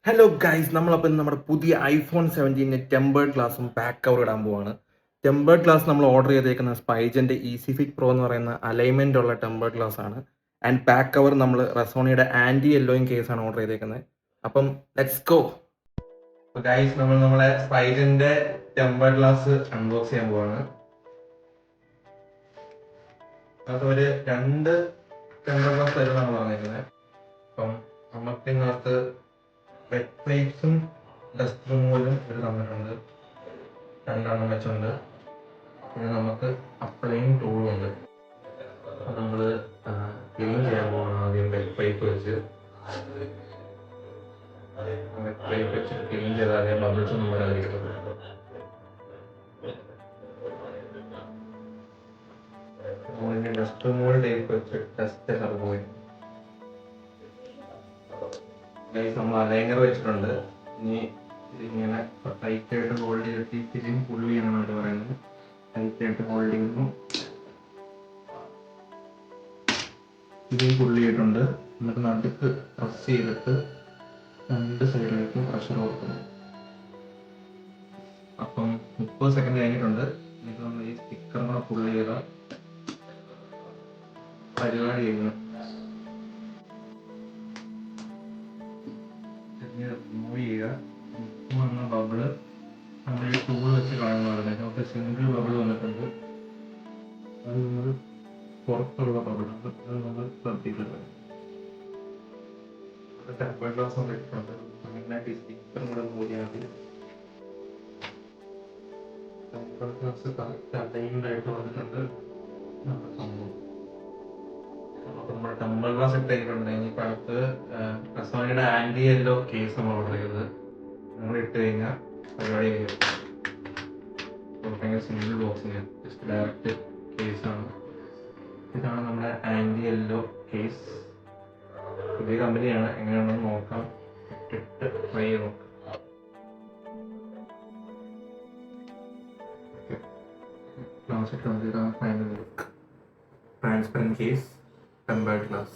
Hello guys, നമ്മളപ്പോൾ നമ്മുടെ പുതിയ ഐഫോൺ 17 ടെമ്പേർഡ് ഗ്ലാസും ബാക്ക് കവർ ഇടാൻ പോവാണ്. ടെമ്പേർഡ് ഗ്ലാസ് നമ്മൾ ഓർഡർ ചെയ്തേക്കുന്ന സ്പൈജന്റെ ഈസി ഫിറ്റ് പ്രോ എന്ന് പറയുന്ന അലൈൻമെന്റ് ഉള്ള ടെമ്പേർഡ് ഗ്ലാസ് ആണ്. ആൻഡ് ബാക്ക് കവർ നമ്മൾ റസോണിയുടെ ആന്റി യെല്ലോയും കേസാണ് ഓർഡർ ചെയ്തേക്കുന്നത്. അപ്പം ലെറ്റ്സ് ഗോ. ഗൈസ്, നമ്മൾ നമ്മളെ സ്പൈജന്റെ ടെമ്പേർഡ് ഗ്ലാസ് അൺബോക്സ് ചെയ്യാൻ പോവാണ്. അതൊരു 2 ടെമ്പേർഡ് ഗ്ലാസ് തരുമെന്നാണ് പറഞ്ഞേക്കുന്നത്. അപ്പം നമുക്ക് ഇതിനകത്ത് വെറ്റ് പ്ലേറ്റ്സും ഡസ്റ്റ് റിമൂവലും ഒരു തന്നിട്ടുണ്ട്, 2 വെച്ചുണ്ട്. പിന്നെ നമുക്ക് അപ്ലൈയിങ് ടൂളും ഉണ്ട്. അപ്പം നമ്മൾ ക്ലീൻ ചെയ്യാൻ പോകണം. ആദ്യം വെറ്റ് പൈപ്പ് വെച്ച് ക്ലീൻ ചെയ്താലേ ബബിൾസ് ഒന്നും വരാതിരിക്കുന്നത്. ഡസ്റ്റ് റിമൂവൽ ടേപ്പ് വെച്ച് ഡസ്റ്റ് എല്ലാം പോയി. നമ്മൾ അലൈനർ വെച്ചിട്ടുണ്ട്. ഇനി ഇതിങ്ങനെ ടൈറ്റ് ആയിട്ട് ഹോൾഡ് ചെയ്തിട്ട് ഇത്തിരിയും പുള്ളി ചെയ്യണമെന്ന് അവർ പറയുന്നത്. ടൈറ്റ് ആയിട്ട് ഹോൾഡ് ചെയ്യുന്നു. ഇത്തിരിയും പുള്ളി ചെയ്തിട്ടുണ്ട്. എന്നിട്ട് നടുക്ക് പ്രസ് ചെയ്തിട്ട് 2 സൈഡിലേക്കും പ്രഷർ കൊടുക്കുന്നു. അപ്പം 30 സെക്കൻഡ് കഴിഞ്ഞിട്ടുണ്ട്. എന്നിട്ട് നമ്മൾ ഈ സ്റ്റിക്കർ കൂടെ പുള്ളി ചെയ്ത പരിപാടി ചെയ്യുന്നു. മൂവ് ചെയ്യുക. വന്ന ബബിള് നമ്മൾ ഈ ടൂൾ വെച്ച് കാണുന്നതാണ്. നമുക്ക് സിംഗിൾ ബബിൾ വന്നിട്ടുണ്ട്. അത് നമ്മൾ പുറത്തുള്ള ബബിളാണ്. അത് നമ്മൾ ശ്രദ്ധിക്കുന്നത്. ടെമ്പർ ഗ്ലാസ് വന്നിട്ടുണ്ട്. മെയിനായിട്ട് ഈ സ്റ്റിക്കർ കൂടെ മൂവ് ചെയ്യാൻ മതി. ടെമ്പർ ഗ്ലാസ് കറക്റ്റ് അലൈൻഡ് വന്നിട്ടുണ്ട്. സംഭവം നമ്മുടെ ടെമ്പർ ഗ്ലാസ് ഇട്ടേക്കുന്നുണ്ട്. ഇനിയിപ്പോൾ അടുത്ത് റസോണിയുടെ ആന്റി യെല്ലോ കേസ് നമ്മൾ ഓർഡർ ചെയ്തത്. നമ്മൾ ഇട്ട് കഴിഞ്ഞാൽ പരിപാടി കഴിയും. ഭയങ്കര സിംഗിൾ ബോക്സിങ്, ജസ്റ്റ് ഡയറക്റ്റ് കേസാണ്. ഇതാണ് നമ്മുടെ ആന്റി യെല്ലോ കേസ്. പുതിയ കമ്പനിയാണ്. എങ്ങനെയാണെന്ന് നോക്കാം, ഇട്ടിട്ട് ട്രൈ ചെയ്ത് നോക്കാം. ഗ്ലാസ് ഇട്ടുണ്ട്. ഇതാണ് final look. Transparent case, tempered glass.